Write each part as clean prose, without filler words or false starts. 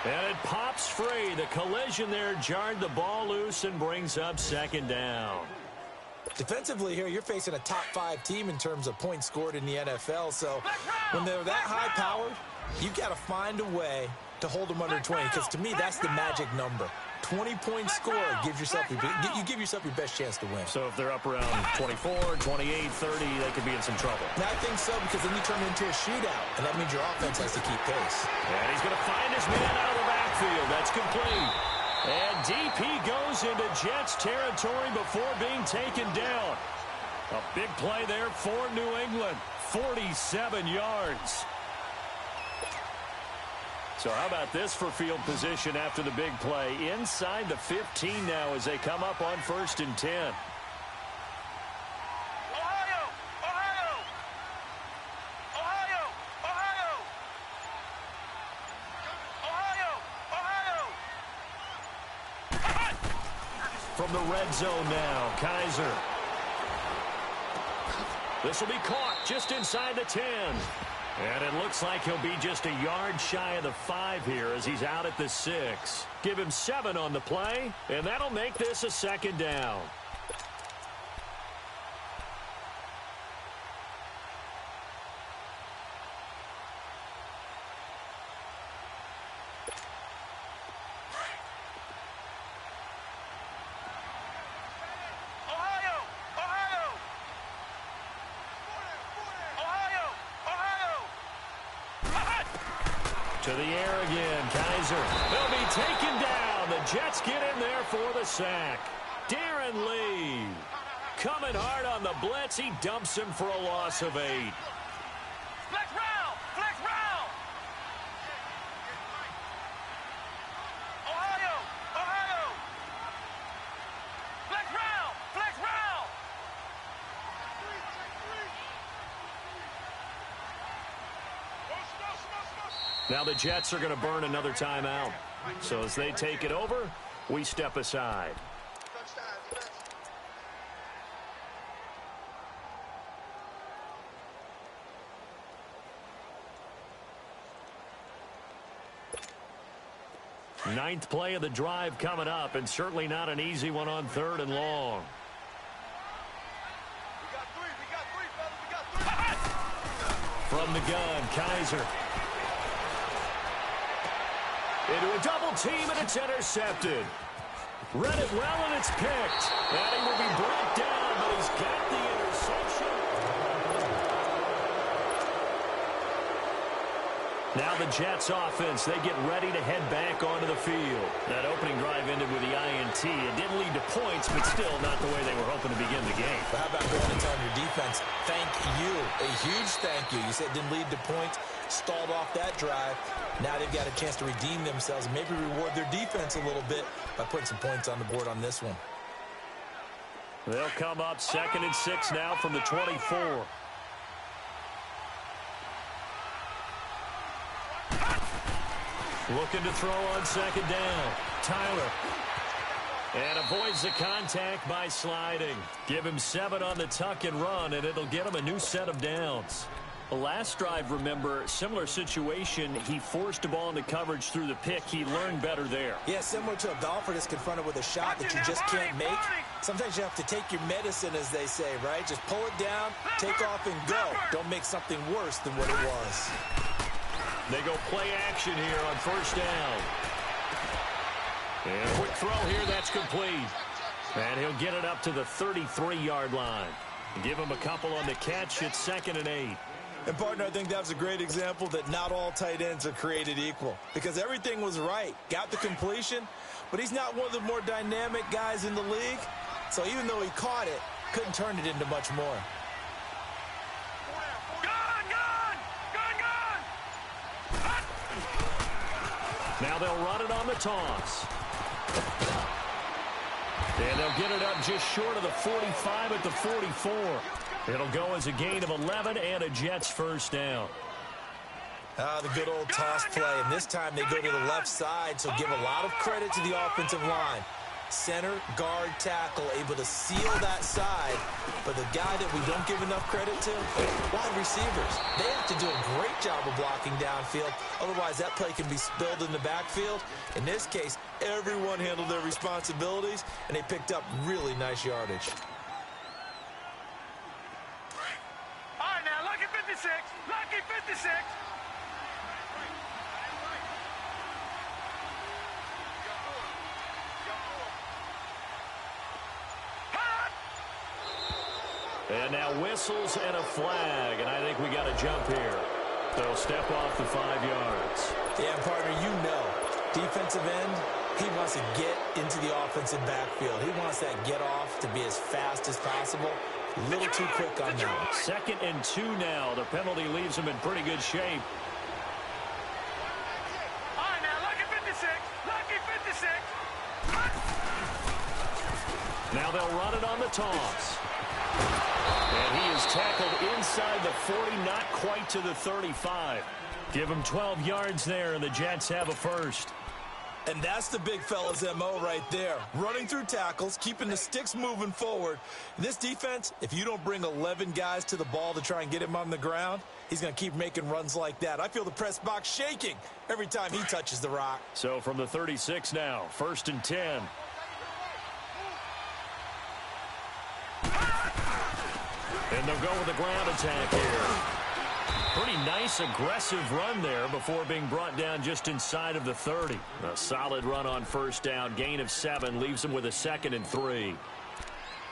And it pops free. The collision there jarred the ball loose and brings up second down. Defensively here, you're facing a top-5 team in terms of points scored in the NFL. So when they're that high-powered, you've got to find a way to hold them under 20. Because to me, that's the magic number. 20-point score gives yourself you give yourself your best chance to win. So if they're up around 24, 28, 30, they could be in some trouble. And I think so, because then you turn it into a shootout, and that means your offense has to keep pace. And he's going to find his man out of the backfield. That's complete. And DP goes into Jets territory before being taken down. A big play there for New England. 47 yards. So how about this for field position after the big play? Inside the 15 now as they come up on 1st and 10. Ohio! Ohio! Ohio! Ohio! Ohio! From the red zone now, Kaiser. This will be caught just inside the 10. And it looks like he'll be just a yard shy of the 5 here as he's out at the 6. Give him 7 on the play, and that'll make this a second down. To the air again, Kaiser. They'll be taken down. The Jets get in there for the sack. Darren Lee coming hard on the blitz. He dumps him for a loss of 8. Flex round! Flex round! Ohio! Ohio! Flex round! Flex round! Now the Jets are going to burn another timeout. So as they take it over, we step aside. Ninth play of the drive coming up, and certainly not an easy one on 3rd and long. From the gun, Kaiser. Into a double team, and it's intercepted. Read it well, and it's picked. And he will be brought down, but he's got the interception. Now the Jets offense, they get ready to head back onto the field. That opening drive ended with the INT. It didn't lead to points, but still not the way they were hoping to begin the game. But how about going and telling your defense, thank you, a huge thank you. You said it didn't lead to points, stalled off that drive. Now they've got a chance to redeem themselves and maybe reward their defense a little bit by putting some points on the board on this one. They'll come up 2nd and 6 now from the 24. Looking to throw on 2nd down. Tyler. And avoids the contact by sliding. Give him 7 on the tuck and run, and it'll get him a new set of downs. The last drive, remember, similar situation. He forced a ball into coverage through the pick. He learned better there. Yeah, similar to a golfer that's confronted with a shot that you just can't make. Sometimes you have to take your medicine, as they say, right? Just pull it down, take off, and go. Don't make something worse than what it was. They go play action here on 1st down. And a quick throw here, that's complete. And he'll get it up to the 33-yard line. Give him a couple on the catch. It's 2nd and 8. And, partner, I think that was a great example that not all tight ends are created equal. Because everything was right. Got the completion, but he's not one of the more dynamic guys in the league. So even though he caught it, couldn't turn it into much more. Now they'll run it on the toss. And they'll get it up just short of the 45 at the 44. It'll go as a gain of 11 and a Jets 1st down. The good old toss play. And this time they go to the left side, so give a lot of credit to the offensive line. center, guard, tackle, able to seal that side. But the guy that we don't give enough credit to, wide receivers. They have to do a great job of blocking downfield. Otherwise, that play can be spilled in the backfield. In this case, everyone handled their responsibilities, and they picked up really nice yardage. All right, now, lucky 56. Lucky 56. And now whistles and a flag, and I think we got a jump here. They'll step off the 5 yards. Yeah, partner, you know, defensive end, he wants to get into the offensive backfield. He wants that get off to be as fast as possible. A little too quick on that. 2nd and 2 now. The penalty leaves him in pretty good shape. All right, now, lucky 56. Lucky 56. Now they'll run it on the toss. And he is tackled inside the 40, not quite to the 35. Give him 12 yards there, and the Jets have a first. And that's the big fella's MO right there. Running through tackles, keeping the sticks moving forward. This defense, if you don't bring 11 guys to the ball to try and get him on the ground, he's going to keep making runs like that. I feel the press box shaking every time he touches the rock. So from the 36 now, 1st and 10. And they'll go with the ground attack here. Pretty nice, aggressive run there before being brought down just inside of the 30. A solid run on 1st down. Gain of 7 leaves them with a 2nd and 3.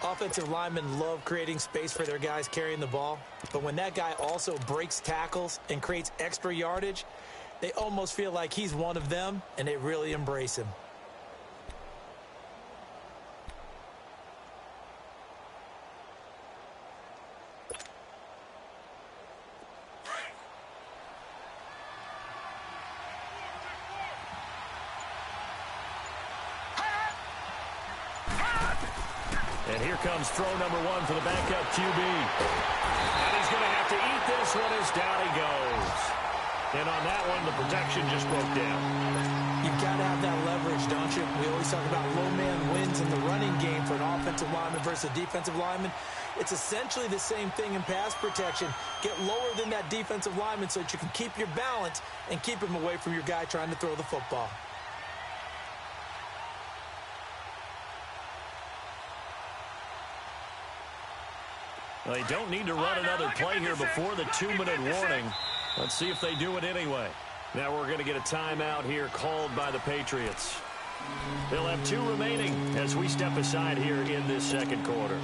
Offensive linemen love creating space for their guys carrying the ball. But when that guy also breaks tackles and creates extra yardage, they almost feel like he's one of them, and they really embrace him. And here comes throw number 1 for the backup QB. And he's going to have to eat this one as down he goes. And on that one, the protection just broke down. You've got to have that leverage, don't you? We always talk about low man wins in the running game for an offensive lineman versus a defensive lineman. It's essentially the same thing in pass protection. Get lower than that defensive lineman so that you can keep your balance and keep him away from your guy trying to throw the football. They don't need to run another play here before the 2-minute warning. Let's see if they do it anyway. Now we're going to get a timeout here called by the Patriots. They'll have 2 remaining as we step aside here in this 2nd quarter.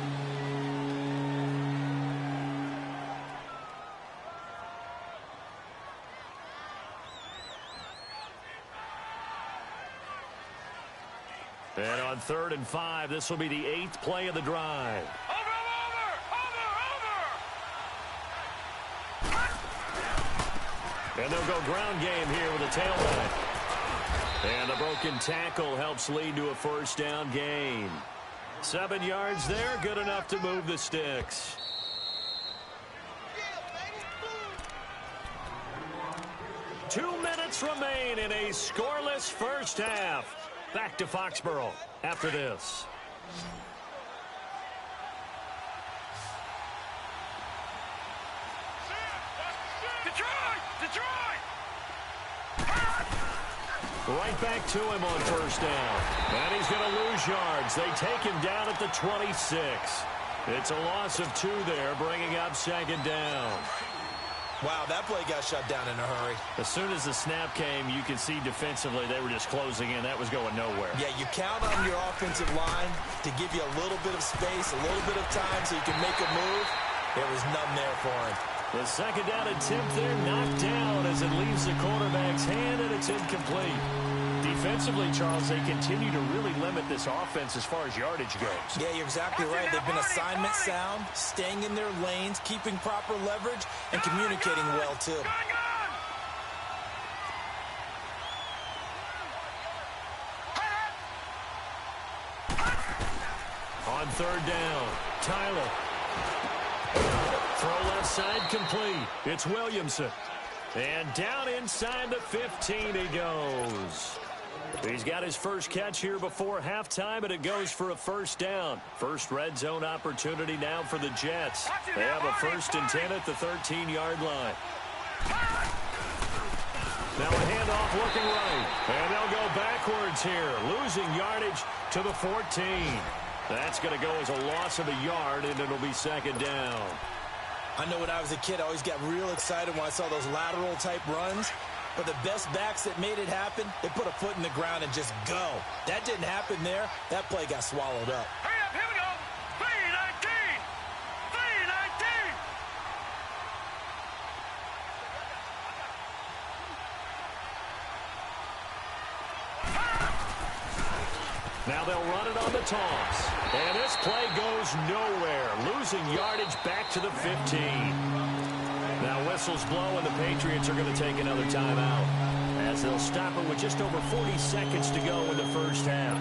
And on 3rd and 5, this will be the 8th play of the drive. And they'll go ground game here with a tailback. And a broken tackle helps lead to a 1st down gain. 7 yards there, good enough to move the sticks. Two minutes remain in a scoreless 1st half. Back to Foxborough after this. Right back to him on 1st down. And he's going to lose yards. They take him down at the 26. It's a loss of 2 there, bringing up 2nd down. Wow, that play got shut down in a hurry. As soon as the snap came, you could see defensively they were just closing in. That was going nowhere. Yeah, you count on your offensive line to give you a little bit of space, a little bit of time so you can make a move. There was none there for him. The 2nd down attempt there knocked down as it leaves the quarterback's hand, and it's incomplete. Defensively, Charles, they continue to really limit this offense as far as yardage goes. Yeah, you're exactly right. They've been assignment sound, staying in their lanes, keeping proper leverage, and communicating well, too. On 3rd down, Tyler. Throw left side complete. It's Williamson. And down inside the 15 he goes. He's got his first catch here before halftime, and it goes for a first down. First red zone opportunity now for the Jets. They have a 1st and 10 at the 13-yard line. Now a handoff looking right, and they'll go backwards here, losing yardage to the 14. That's going to go as a loss of a yard, and it'll be 2nd down. I know when I was a kid, I always got real excited when I saw those lateral-type runs. But the best backs that made it happen, they put a foot in the ground and just go. That didn't happen there. That play got swallowed up. Hurry up, here we go. 3-19. 3-19. Now they'll run it on the toss. And this play goes nowhere, losing yardage back to the 15. Now whistles blow, and the Patriots are going to take another timeout as they'll stop it with just over 40 seconds to go in the first half.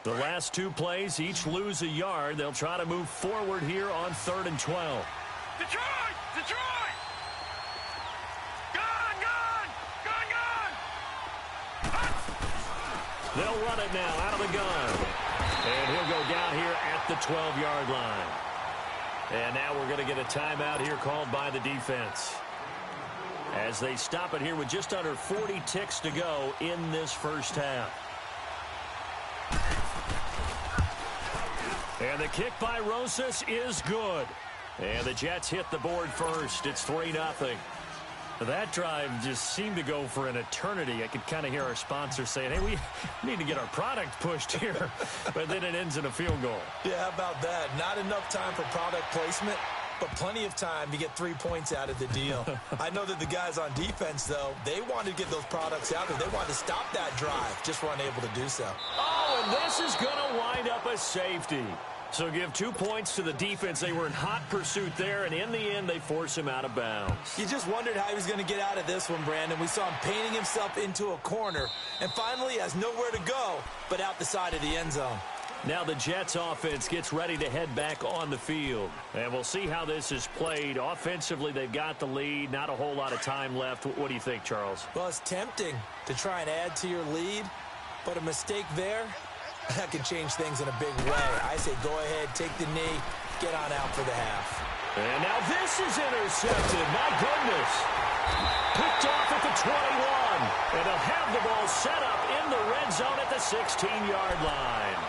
The last 2 plays each lose a yard. They'll try to move forward here on 3rd and 12. Detroit! Detroit! They'll run it now out of the gun. And he'll go down here at the 12-yard line. And now we're going to get a timeout here called by the defense, as they stop it here with just under 40 ticks to go in this first half. And the kick by Rosas is good. And the Jets hit the board first. It's 3-0. That drive just seemed to go for an eternity. I could kind of hear our sponsor saying, hey, we need to get our product pushed here. But then it ends in a field goal. Yeah, how about that? Not enough time for product placement, but plenty of time to get 3 points out of the deal. I know that the guys on defense, though, they wanted to get those products out there. They wanted to stop that drive, just weren't able to do so. Oh, and this is going to wind up a safety. So give 2 points to the defense. They were in hot pursuit there, and in the end, they force him out of bounds. You just wondered how he was going to get out of this one, Brandon. We saw him painting himself into a corner, and finally has nowhere to go but out the side of the end zone. Now the Jets offense gets ready to head back on the field. And we'll see how this is played. Offensively, they've got the lead. Not a whole lot of time left. What do you think, Charles? Well, it's tempting to try and add to your lead, but a mistake there, that can change things in a big way. I say go ahead, take the knee, get on out for the half. And now this is intercepted. My goodness. Picked off at the 21. And they'll have the ball set up in the red zone at the 16-yard line.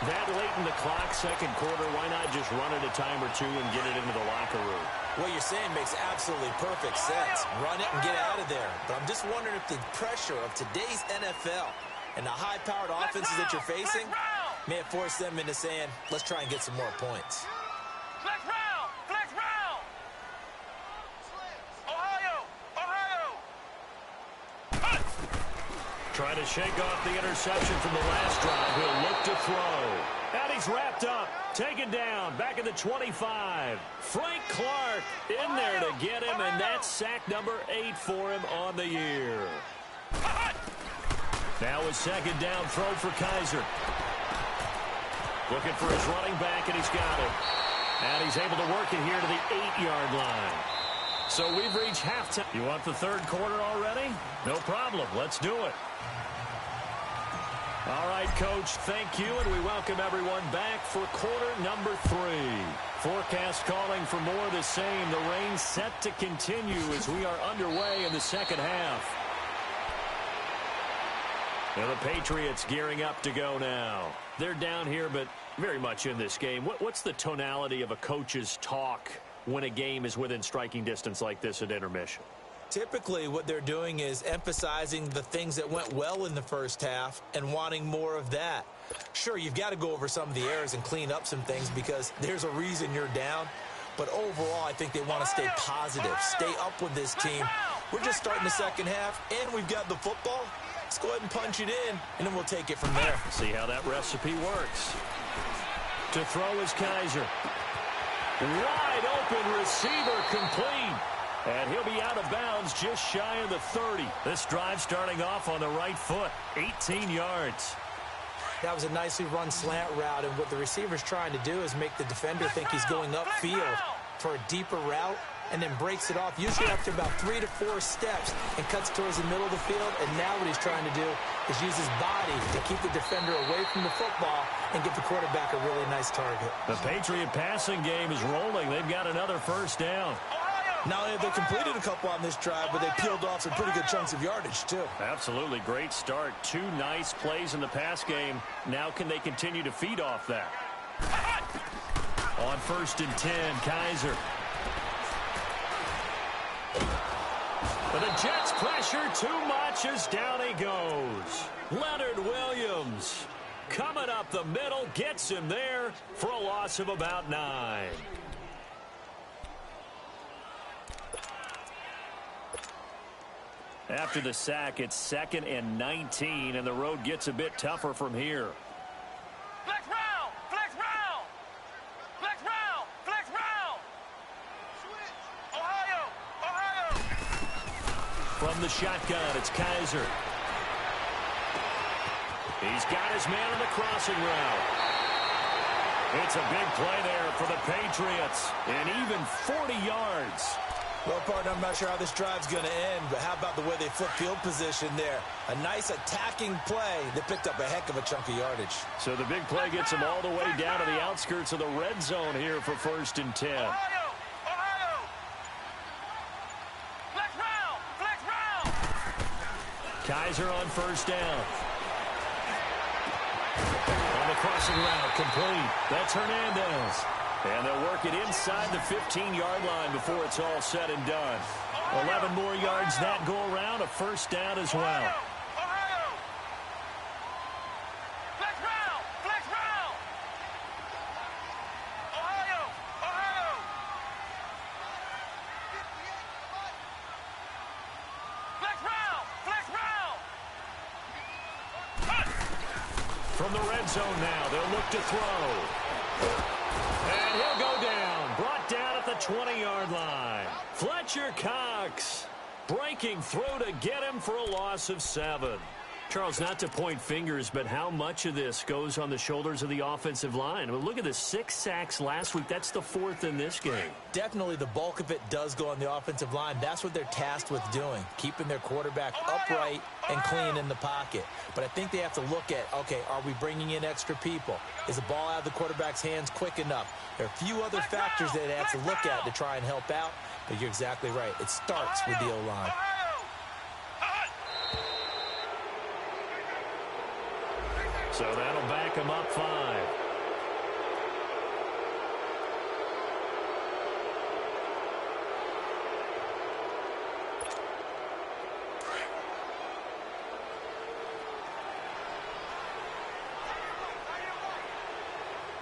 That late in the clock, second quarter, why not just run it a time or two and get it into the locker room? What you're saying makes absolutely perfect sense. Run it and get out of there. But I'm just wondering if the pressure of today's NFL and the high-powered offenses that you're facing may have forced them into saying, let's try and get some more points. Flex round! Flex round! Ohio! Trying to shake off the interception from the last drive. He'll look to throw. And he's wrapped up. Taken down. Back at the 25. Frank Clark in there to get him, and that's sack number 8 for him on the year. Now a second down throw for Kaiser. Looking for his running back, and he's got it. And he's able to work it here to the 8-yard line. So we've reached halftime. You want the third quarter already? No problem. Let's do it. All right, Coach, thank you, and we welcome everyone back for quarter number 3. Forecast calling for more of the same. The rain set to continue as we are underway in the second half. And the Patriots gearing up to go now. They're down here, but very much in this game. What's the tonality of a coach's talk when a game is within striking distance like this at intermission? Typically, what they're doing is emphasizing the things that went well in the first half and wanting more of that. Sure, you've got to go over some of the errors and clean up some things because there's a reason you're down. But overall, I think they want to stay positive, stay up with this team. We're just starting the second half, and we've got the football. Let's go ahead and punch it in, and then we'll take it from there. See how that recipe works. To throw is Kaiser. Wide open receiver complete. And he'll be out of bounds just shy of the 30. This drive starting off on the right foot. 18 yards. That was a nicely run slant route, and what the receiver's trying to do is make the defender think he's going upfield for a deeper route, and then breaks it off, usually after about 3 to 4 steps, and cuts towards the middle of the field. And now what he's trying to do is use his body to keep the defender away from the football and give the quarterback a really nice target. The Patriot passing game is rolling. They've got another first down. Not only have they completed a couple on this drive, but they peeled off some pretty good chunks of yardage, too. Absolutely great start. 2 nice plays in the pass game. Now can they continue to feed off that? On 1st and 10, Kaiser. But the Jets pressure too much as down he goes. Leonard Williams coming up the middle, gets him there for a loss of about 9. After the sack, it's 2nd and 19, and the road gets a bit tougher from here. Flex round! Flex round! Flex round! Flex round! Ohio! Ohio! From the shotgun, it's Kaiser. He's got his man on the crossing route. It's a big play there for the Patriots, and even 40 yards. Well, partner, I'm not sure how this drive's going to end, but how about the way they flip field position there? A nice attacking play that picked up a heck of a chunk of yardage. So the big play gets them all the way down to the outskirts of the red zone here for 1st and 10. Ohio! Ohio! Flex round! Flex round! Kaiser on 1st down. On the crossing route, complete. That's Hernandez. And they'll work it inside the 15-yard line before it's all said and done. 11 more yards that go around, a 1st down as well. Ohio! Flex round! Flex round! Ohio! Ohio! Flex round! Flex round! From the red zone now, they'll look to throw. And he'll go down, brought down at the 20-yard line. Fletcher Cox breaking through to get him for a loss of 7. Charles, not to point fingers, but how much of this goes on the shoulders of the offensive line? Well, look at the 6 sacks last week. That's the 4th in this game. Definitely the bulk of it does go on the offensive line. That's what they're tasked with doing, keeping their quarterback upright and clean in the pocket. But I think they have to look at, okay, are we bringing in extra people? Is the ball out of the quarterback's hands quick enough? There are a few other factors that they have to look at to try and help out, but you're exactly right. It starts with the O-line. So that'll back him up 5.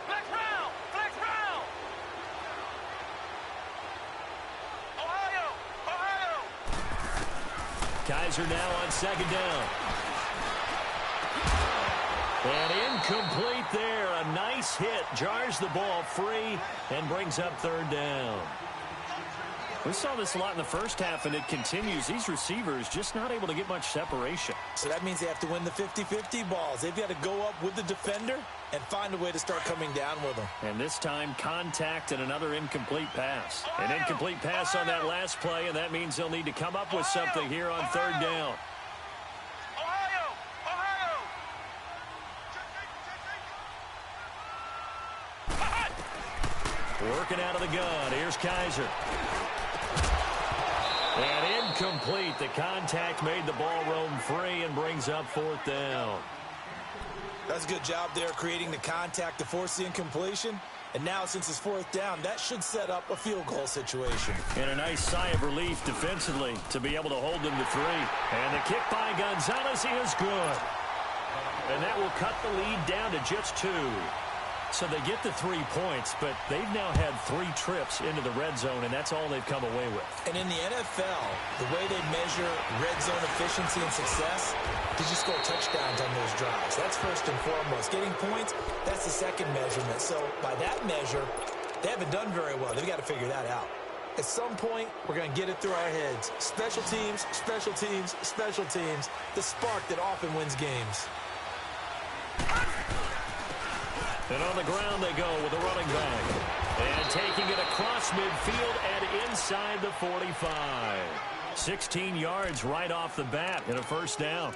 Flex round! Flex round! Ohio! Ohio! Kaiser now on 2nd down. And incomplete there. A nice hit. Jars the ball free and brings up 3rd down. We saw this a lot in the first half, and it continues. These receivers just not able to get much separation. So that means they have to win the 50-50 balls. They've got to go up with the defender and find a way to start coming down with them. And this time, contact and another incomplete pass. An incomplete pass on that last play, and that means they'll need to come up with something here on 3rd down. Ohio! Ohio! Working out of the gun. Here's Kaiser. And incomplete. The contact made the ball roam free and brings up 4th down. That's a good job there creating the contact to force the incompletion. And now, since it's 4th down, that should set up a field goal situation. And a nice sigh of relief defensively to be able to hold them to 3. And the kick by Gonzalez is good. And that will cut the lead down to just 2. So they get the 3 points, but they've now had 3 trips into the red zone, and that's all they've come away with. And in the NFL, the way they measure red zone efficiency and success, did you score touchdowns on those drives? That's first and foremost. Getting points, that's the second measurement. So by that measure, they haven't done very well. They've got to figure that out. At some point, we're going to get it through our heads. Special teams, special teams, special teams. The spark that often wins games. And on the ground they go with a running back. And taking it across midfield and inside the 45. 16 yards right off the bat and a first down.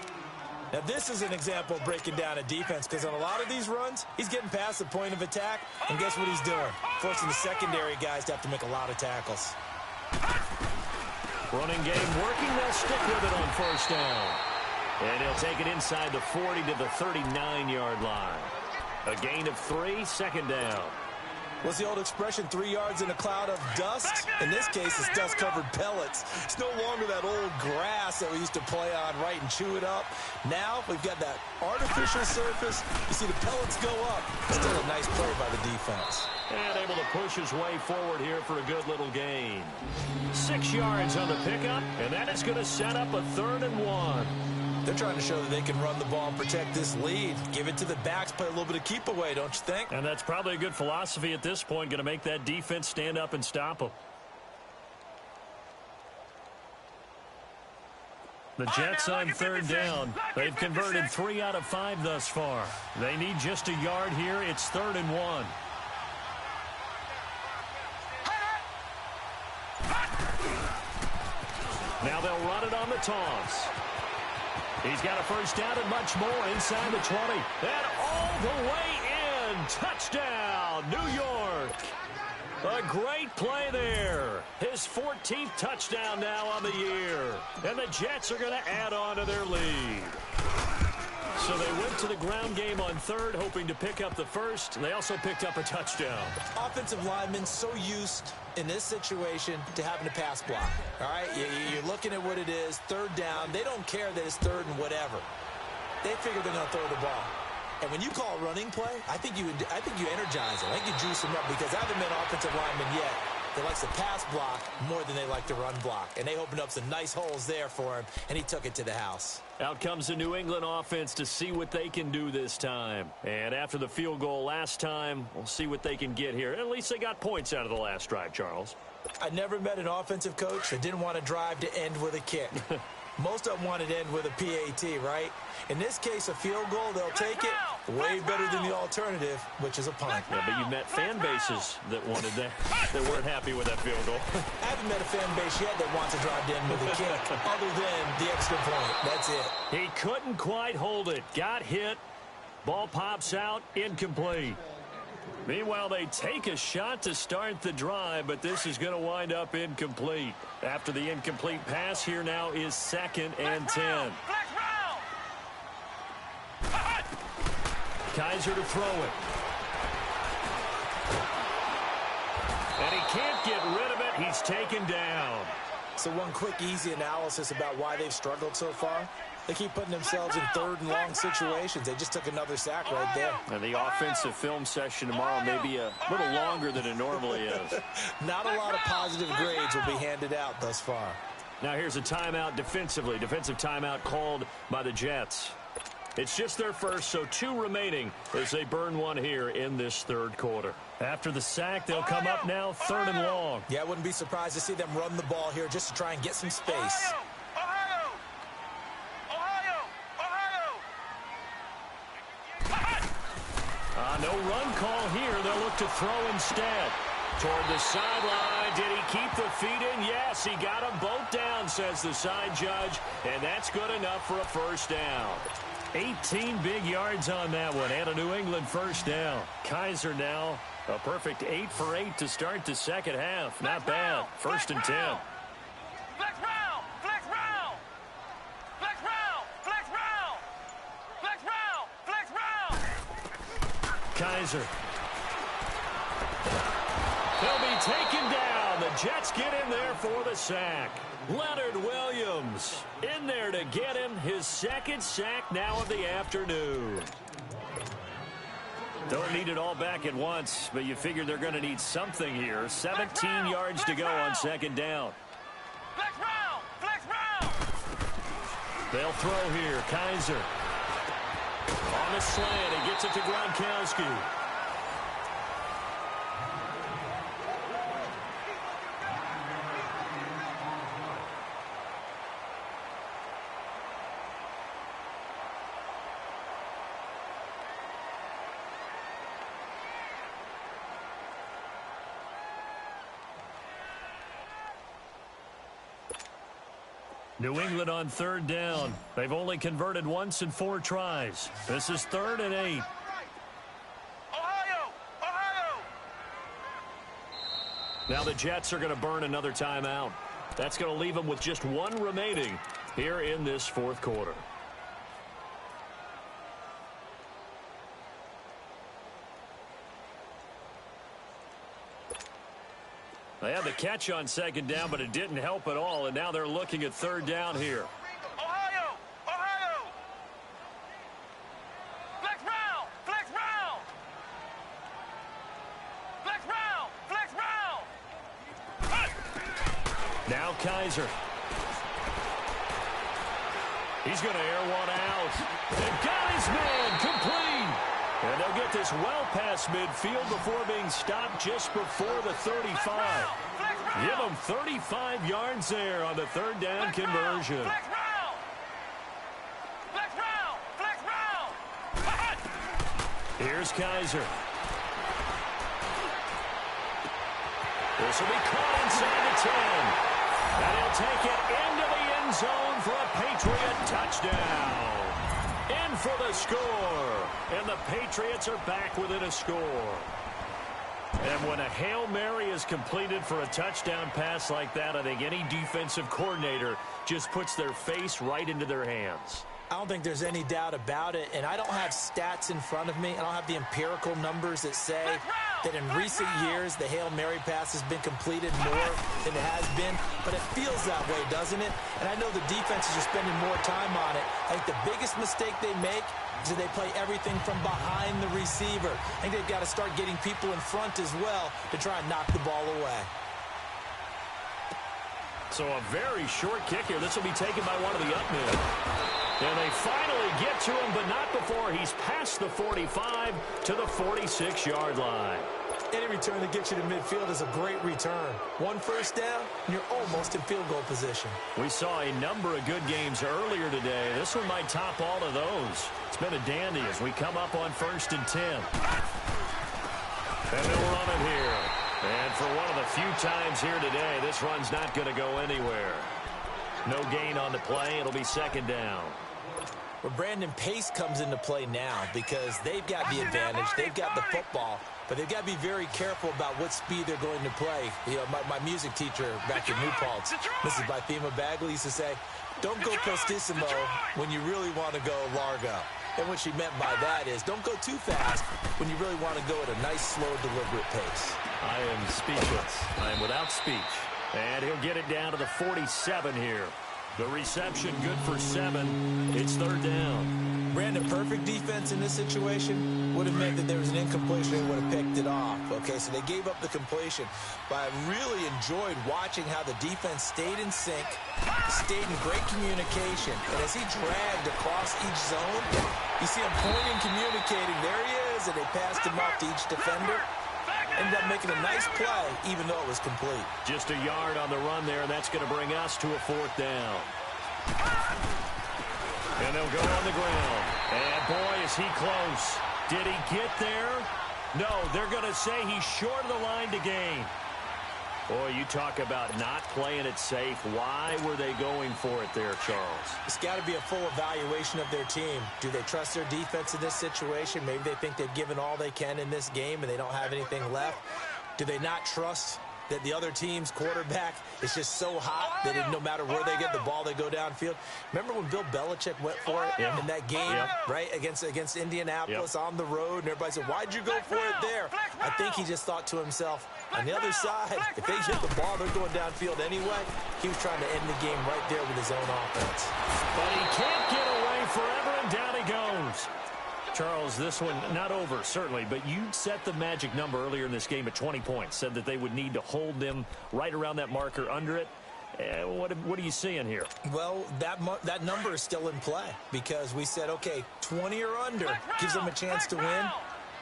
Now, this is an example of breaking down a defense because on a lot of these runs, he's getting past the point of attack, and guess what he's doing? Forcing the secondary guys to have to make a lot of tackles. Running game working. They'll stick with it on first down. And he'll take it inside the 40 to the 39-yard line. A gain of 3, second down. What's the old expression, 3 yards in a cloud of dust? In this case, it's dust-covered pellets. It's no longer that old grass that we used to play on, right, and chew it up. Now we've got that artificial surface. You see the pellets go up. Still a nice play by the defense. And able to push his way forward here for a good little gain. 6 yards on the pickup, and that is going to set up a 3rd and 1. They're trying to show that they can run the ball and protect this lead. Give it to the backs, play a little bit of keep away, don't you think? And that's probably a good philosophy at this point, going to make that defense stand up and stop them. The Jets on 3rd down. They've converted 3 out of 5 thus far. They need just a yard here. It's 3rd and 1. Now they'll run it on the toss. He's got a first down and much more inside the 20. And all the way in. Touchdown, New York. A great play there. His 14th touchdown now on the year. And the Jets are going to add on to their lead. So they went to the ground game on 3rd, hoping to pick up the first. They also picked up a touchdown. Offensive linemen so used in this situation to having to pass block. All right, you're looking at what it is, 3rd down. They don't care that it's 3rd and whatever. They figure they're going to throw the ball. And when you call a running play, I think you energize them. I think you juice them up because I haven't met an offensive lineman yet that likes to pass block more than they like to run block. And they opened up some nice holes there for him, and he took it to the house. Out comes the New England offense to see what they can do this time. And after the field goal last time, we'll see what they can get here. At least they got points out of the last drive, Charles. I never met an offensive coach that didn't want to drive to end with a kick. Most of them wanted to end with a PAT, right? In this case, a field goal, they'll take it. Way better than the alternative, which is a punt. Yeah, but you met fan bases that wanted that, that weren't happy with that field goal. I haven't met a fan base yet that wants to drive to end with a kick, other than the extra point. That's it. He couldn't quite hold it. Got hit. Ball pops out. Incomplete. Meanwhile, they take a shot to start the drive, but this is going to wind up incomplete. After the incomplete pass, here now is 2nd and 10. Kaiser to throw it. And he can't get rid of it. He's taken down. So one quick, easy analysis about why they've struggled so far. They keep putting themselves in 3rd and long situations. They just took another sack right there. And the offensive film session tomorrow may be a little longer than it normally is. Not a lot of positive grades will be handed out thus far. Now here's a timeout defensively. Defensive timeout called by the Jets. It's just their first, so 2 remaining as they burn one here in this 3rd quarter. After the sack, they'll come up now 3rd and long. Yeah, I wouldn't be surprised to see them run the ball here just to try and get some space. No run call here. They'll look to throw instead. Toward the sideline. Did he keep the feet in? Yes, he got them both down, says the side judge. And that's good enough for a first down. 18 big yards on that one. And a New England first down. Kaiser now a perfect 8 for 8 to start the second half. Not bad. 1st and 10. Flex round! Flex round! Flex round! Flex round! Flex round! Flex round! Kaiser. They'll be taken down. The Jets get in there for the sack. Leonard Williams in there to get him his 2nd sack now of the afternoon. Don't need it all back at once, but you figure they're going to need something here. 17 yards to go on 2nd down. Flex round! Flex round! They'll throw here. Kaiser. On the slant, he gets it to Gronkowski. New England on third down. They've only converted once in 4 tries. This is 3rd and 8. Ohio! Ohio! Now the Jets are going to burn another timeout. That's going to leave them with just 1 remaining here in this 4th quarter. They had the catch on 2nd down, but it didn't help at all, and now they're looking at 3rd down here. Ohio! Ohio! Flex round! Flex round! Flex round! Flex round! Now Kaiser. He's going to air one out. And got his man complete. And they'll get this well past midfield before being stopped just before the 35. Give them 35 yards there on the 3rd down conversion. Flex round! Flex round! Flex round! Here's Kaiser. This will be caught inside the 10. And he'll take it into the end zone for a Patriot touchdown. In for the score. And the Patriots are back within a score. And when a Hail Mary is completed for a touchdown pass like that, I think any defensive coordinator just puts their face right into their hands. I don't think there's any doubt about it, and I don't have stats in front of me. I don't have the empirical numbers that say that in recent years the Hail Mary pass has been completed more than it has been, but it feels that way, doesn't it? And I know the defenses are spending more time on it. I think the biggest mistake they make is that they play everything from behind the receiver. I think they've got to start getting people in front as well to try and knock the ball away. So a very short kick here. This will be taken by one of the up men. And they finally get to him, but not before he's past the 45 to the 46-yard line. Any return that gets you to midfield is a great return. 1 first down, and you're almost in field goal position. We saw a number of good games earlier today. This one might top all of those. It's been a dandy as we come up on 1st and 10. And they'll run it here. And for one of the few times here today, this run's not going to go anywhere. No gain on the play. It'll be 2nd down. Well, Brandon, pace comes into play now because they've got the advantage. They've got the football, but they've got to be very careful about what speed they're going to play. You know, my music teacher back in New Paltz, Mrs. Bythema Bagley, used to say, don't go prestissimo when you really want to go largo. And what she meant by that is don't go too fast when you really want to go at a nice, slow, deliberate pace. I am speechless. I am without speech. And he'll get it down to the 47 here. The reception good for 7. It's 3rd down. Brandon, perfect defense in this situation would have meant that there was an incompletion. They would have picked it off. Okay, so they gave up the completion. But I really enjoyed watching how the defense stayed in sync, stayed in great communication. And as he dragged across each zone, you see him pointing, communicating. There he is, and they passed him off to each defender. Ended up making a nice play, even though it was complete. Just a yard on the run there. That's going to bring us to a 4th down. And they'll go on the ground. And, boy, is he close. Did he get there? No, they're going to say he's short of the line to gain. Boy, you talk about not playing it safe. Why were they going for it there, Charles? It's got to be a full evaluation of their team. Do they trust their defense in this situation? Maybe they think they've given all they can in this game and they don't have anything left. Do they not trust that the other team's quarterback is just so hot that no matter where they get the ball, they go downfield? Remember when Bill Belichick went for it in that game, right, against Indianapolis on the road, and everybody said, why'd you go for it there? I think he just thought to himself, on the other side, if they get the ball, they're going downfield anyway. He was trying to end the game right there with his own offense. But he can't get away forever, and down he goes. Charles, this one not over, certainly, but you set the magic number earlier in this game at 20 points, said that they would need to hold them right around that marker under it. What are you seeing here? Well, that number is still in play because we said, okay, 20 or under gives them a chance to win.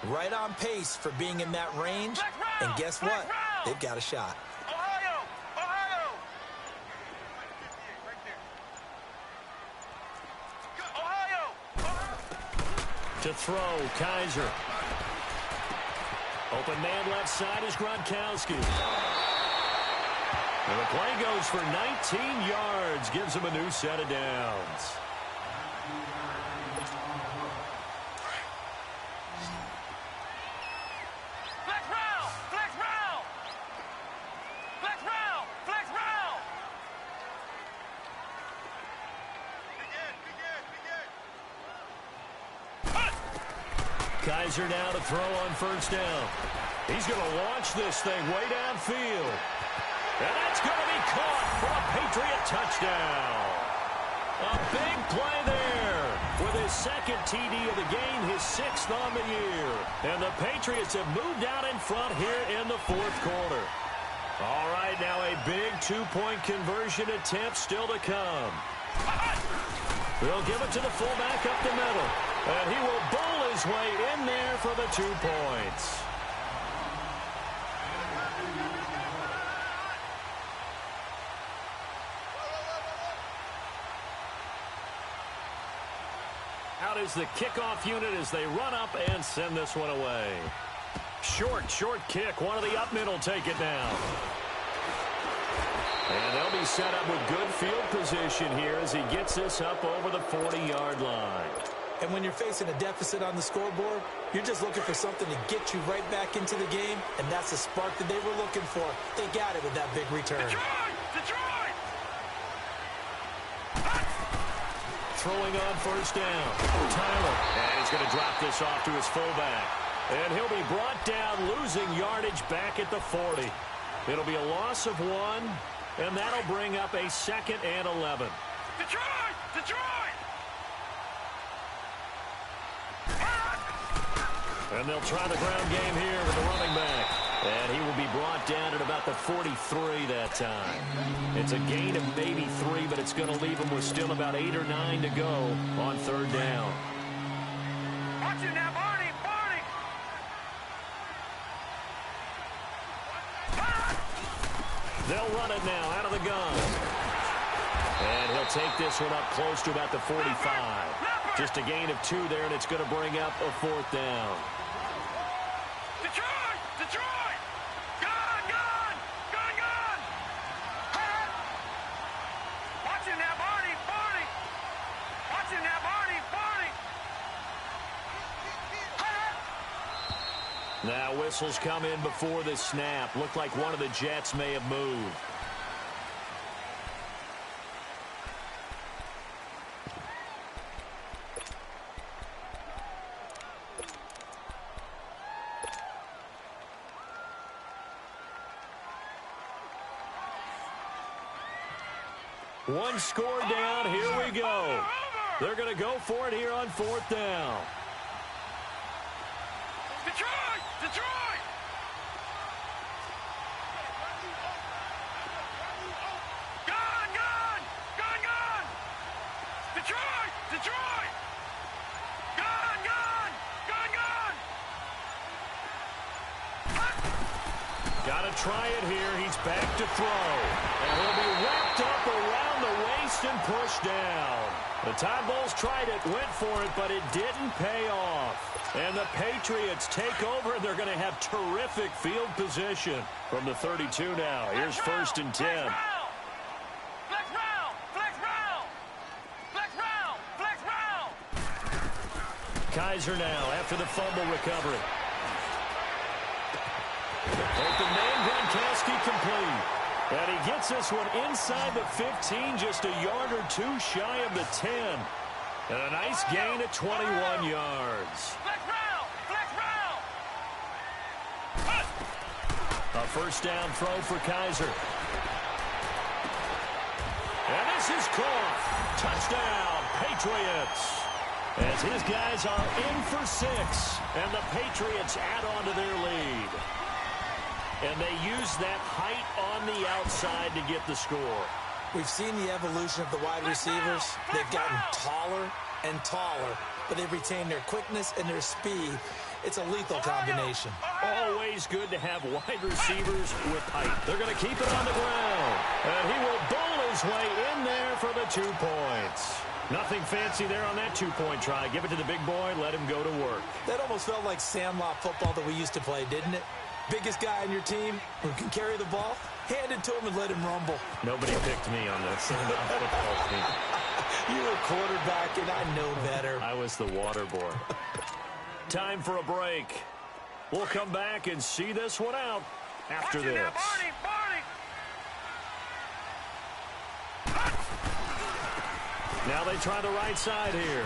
Right on pace for being in that range. And guess what? They've got a shot. Ohio! Ohio! Ohio! To throw, Kaiser. Open man left side is Gronkowski. And the play goes for 19 yards, gives him a new set of downs. Flex round! Flex round! Flex round! Flex round! Kaiser now to throw on first down. He's going to launch this thing way downfield. And that's going to be caught for a Patriot touchdown. A big play there with his second TD of the game, his 6th on the year. And the Patriots have moved out in front here in the 4th quarter. All right, now a big 2-point conversion attempt still to come. They'll give it to the fullback up the middle. And he will bowl his way in there for the 2 points. Out is the kickoff unit as they run up and send this one away. Short kick. One of the up middle take it down. And they'll be set up with good field position here as he gets this up over the 40-yard line. And when you're facing a deficit on the scoreboard, you're just looking for something to get you right back into the game, and that's the spark that they were looking for. They got it with that big return. Detroit! Throwing on first down. Tyler. And he's going to drop this off to his fullback. And he'll be brought down, losing yardage back at the 40. It'll be a loss of 1, and that'll bring up a 2nd and 11. Detroit! And they'll try the ground game here with the running back. And he will be brought down at about the 43 that time. It's a gain of maybe 3, but it's going to leave him with still about 8 or 9 to go on 3rd down. Watch it now, Barney! They'll run it now out of the gun. And he'll take this one up close to about the 45. Just a gain of 2 there, and it's going to bring up a 4th down. Detroit! Gun! Watch it now, Barney! Watch it now, Barney! Now whistles come in before the snap. Looked like one of the Jets may have moved. One score down. Here we go. They're going to go for it here on 4th down. Detroit! Gun! Detroit! Gun! Got to try it here. He's back to throw. And he'll be wrapped up around the waist and pushed down. The Tide Bulls tried it, went for it, but it didn't pay off. And the Patriots take over, and they're going to have terrific field position from the 32 now. Here's 1st and 10. Flex round! Kaiser now after the fumble recovery. Open man, Gronkowski complete. And he gets this one inside the 15, just a yard or 2 shy of the 10. And a nice gain of 21 yards. A first down throw for Kaiser. And this is caught. Touchdown, Patriots. As his guys are in for 6. And the Patriots add on to their lead. And they use that height on the outside to get the score. We've seen the evolution of the wide receivers. They've gotten taller and taller, but they've retained their quickness and their speed. It's a lethal combination. Always good to have wide receivers with height. They're going to keep it on the ground. And he will bowl his way in there for the 2 points. Nothing fancy there on that 2-point try. Give it to the big boy, let him go to work. That almost felt like Sandlot football that we used to play, didn't it? Biggest guy on your team who can carry the ball, hand it to him and let him rumble. Nobody picked me on this football team. You were quarterback, and I know better. I was the water boy. Time for a break. We'll come back and see this one out after this. Now, Barney, Barney. Now they try the right side here.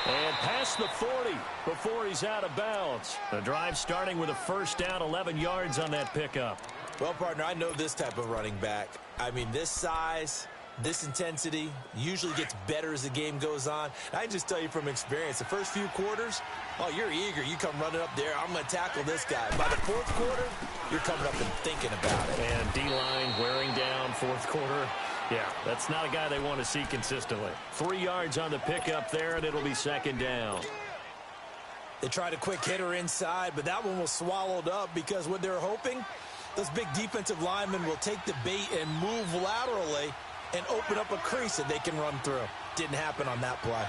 And past the 40 before he's out of bounds. The drive starting with a first down, 11 yards on that pickup. Well, partner, I know this type of running back. I mean, this size, this intensity usually gets better as the game goes on. I can just tell you from experience, the first few quarters, oh, you're eager. You come running up there, I'm going to tackle this guy. By the fourth quarter, you're coming up and thinking about it. And D-line wearing down fourth quarter. Yeah, that's not a guy they want to see consistently. 3 yards on the pickup there, and it'll be second down. They tried a quick hitter inside, but that one was swallowed up because what they're hoping, those big defensive linemen will take the bait and move laterally and open up a crease that they can run through. Didn't happen on that play.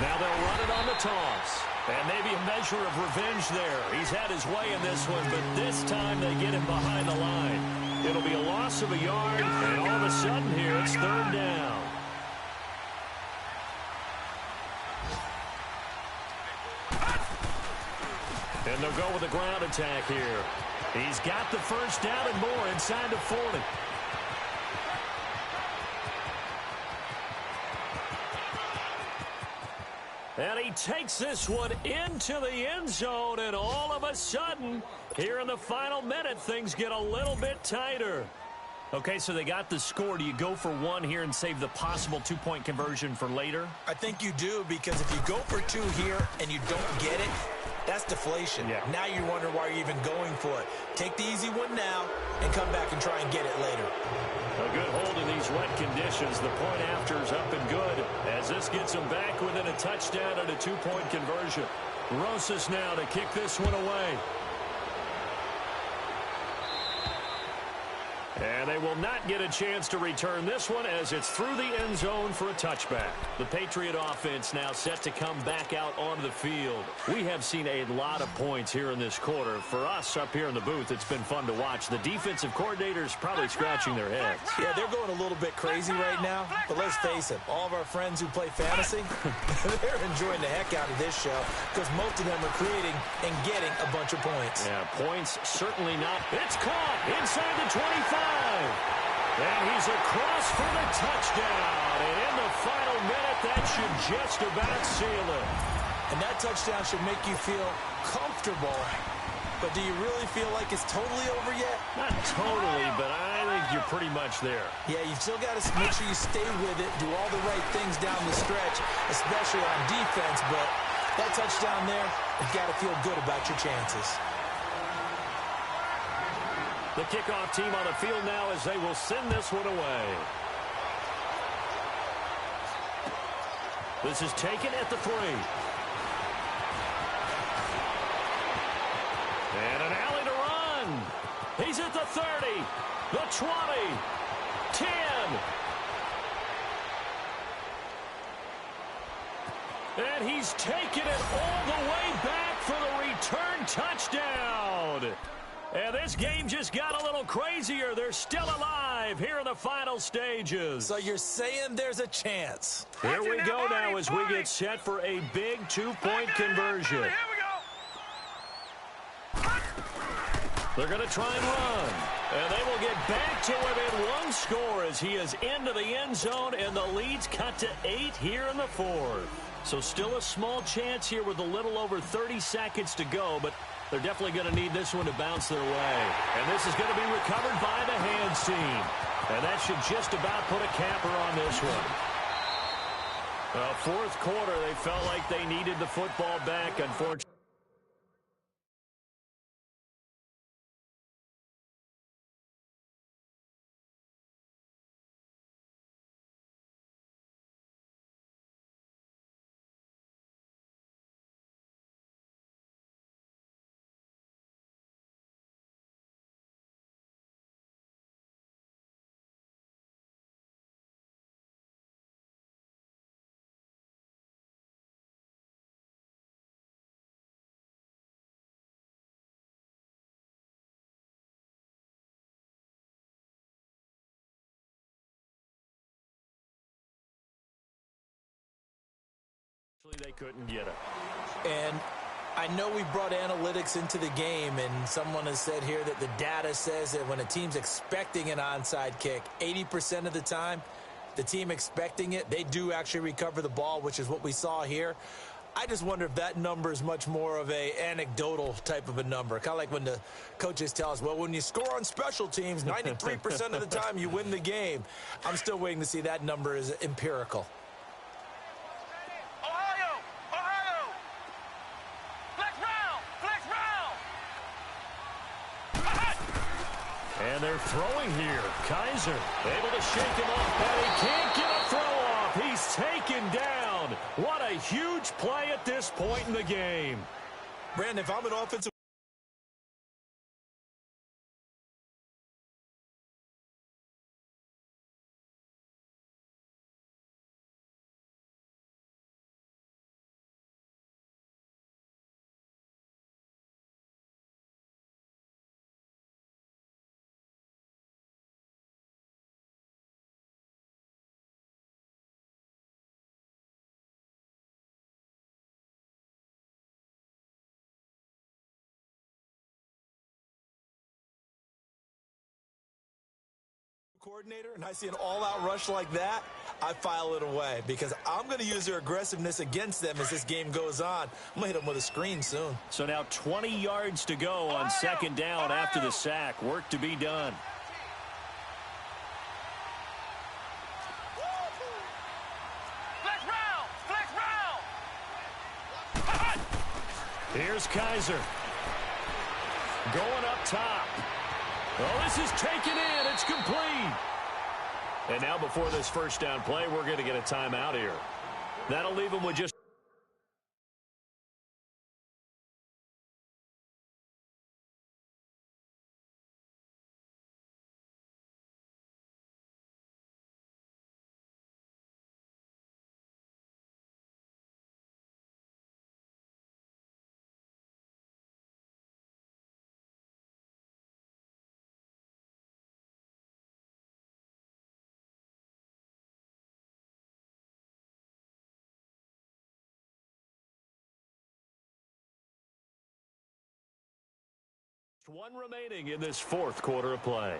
Now they'll run it on the toss. And maybe a measure of revenge there. He's had his way in this one, but this time they get him behind the line. It'll be a loss of a yard, and all of a sudden here it's third down. And they'll go with a ground attack here. He's got the first down and more inside the 40. And he takes this one into the end zone, and all of a sudden, here in the final minute, things get a little bit tighter. Okay, so they got the score. Do you go for one here and save the possible two-point conversion for later? I think you do, because if you go for two here and you don't get it, that's deflation. Yeah. Now you wonder why you're even going for it. Take the easy one now and come back and try and get it later. A good hold in these wet conditions. The point after is up and good as this gets them back within a touchdown and a two-point conversion. Rosas now to kick this one away. And they will not get a chance to return this one as it's through the end zone for a touchback. The Patriot offense now set to come back out onto the field. We have seen a lot of points here in this quarter. For us up here in the booth, it's been fun to watch. The defensive coordinators probably scratching their heads. Yeah, they're going a little bit crazy right now, but let's face it, all of our friends who play fantasy, they're enjoying the heck out of this show because most of them are creating and getting a bunch of points. Yeah, points certainly not. It's caught inside the 25. And he's across for the touchdown. And in the final minute, that should just about seal it. And that touchdown should make you feel comfortable. But do you really feel like it's totally over yet? Not totally, but I think you're pretty much there. Yeah, you still got to make sure you stay with it, do all the right things down the stretch, especially on defense. But that touchdown there, you've got to feel good about your chances. The kickoff team on the field now as they will send this one away. This is taken at the 3. And an alley to run. He's at the 30, the 20, 10. And he's taken it all the way back for the return touchdown. And this game just got a little crazier. They're still alive here in the final stages. So you're saying there's a chance. Here we go now as we get set for a big two-point conversion. Here we go. They're going to try and run. And they will get back to within one score as he is into the end zone, and the lead's cut to 8 here in the 4th. So still a small chance here with a little over 30 seconds to go, but they're definitely going to need this one to bounce their way. And this is going to be recovered by the hands team. And that should just about put a capper on this one. Fourth quarter, they felt like they needed the football back, unfortunately. They couldn't get it. And I know we brought analytics into the game, and someone has said here that the data says that when a team's expecting an onside kick, 80% of the time, the team expecting it, they do actually recover the ball, which is what we saw here. I just wonder if that number is much more of a anecdotal type of a number. Kind of like when the coaches tell us, well, when you score on special teams, 93% of the time you win the game. I'm still waiting to see that number is empirical. And they're throwing here. Kaiser able to shake him off, but he can't get a throw off. He's taken down. What a huge play at this point in the game. Brandon, if I'm an offensive coordinator and I see an all-out rush like that, I file it away because I'm going to use their aggressiveness against them as this game goes on. I'm going to hit them with a screen soon. So now 20 yards to go on second down after the sack. Work to be done. Here's Kaiser. Going up top. Oh, this is taken in. It's complete. And now before this first down play, we're going to get a timeout here. That'll leave them with just one remaining in this fourth quarter of play.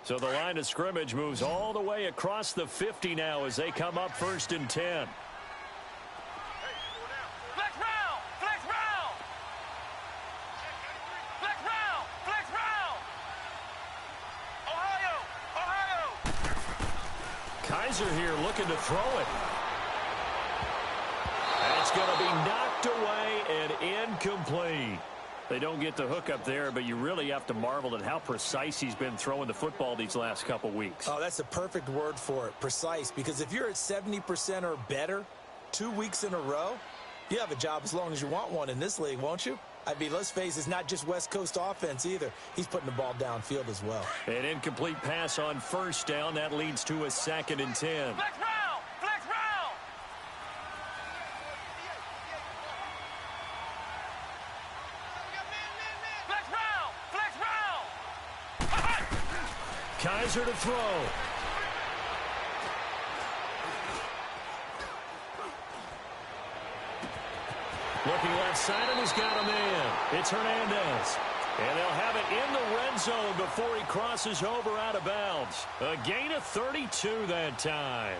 So the line of scrimmage moves all the way across the 50 now as they come up 1st and 10. Kaiser here looking to throw it. And it's going to be knocked away and incomplete. They don't get the hook up there, but you really have to marvel at how precise he's been throwing the football these last couple weeks. Oh, that's a perfect word for it, precise, because if you're at 70% or better 2 weeks in a row, you have a job as long as you want one in this league, won't you? I mean, let's face it, it's not just West Coast offense either. He's putting the ball downfield as well. An incomplete pass on first down. That leads to a 2nd and 10. Flex round! Flex round! Flex round! Flex round! Kaiser to throw. Looking left side, and he's got a man. It's Hernandez. And they'll have it in the red zone before he crosses over out of bounds. A gain of 32 that time.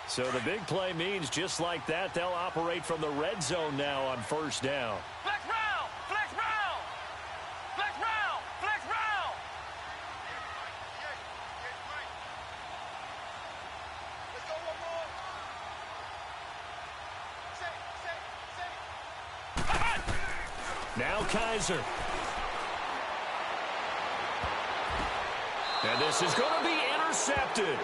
So the big play means just like that, they'll operate from the red zone now on first down. Flex round! Flex round! Flex round! Flex round! Let's go one more. Now Kaiser. And this is going to be intercepted.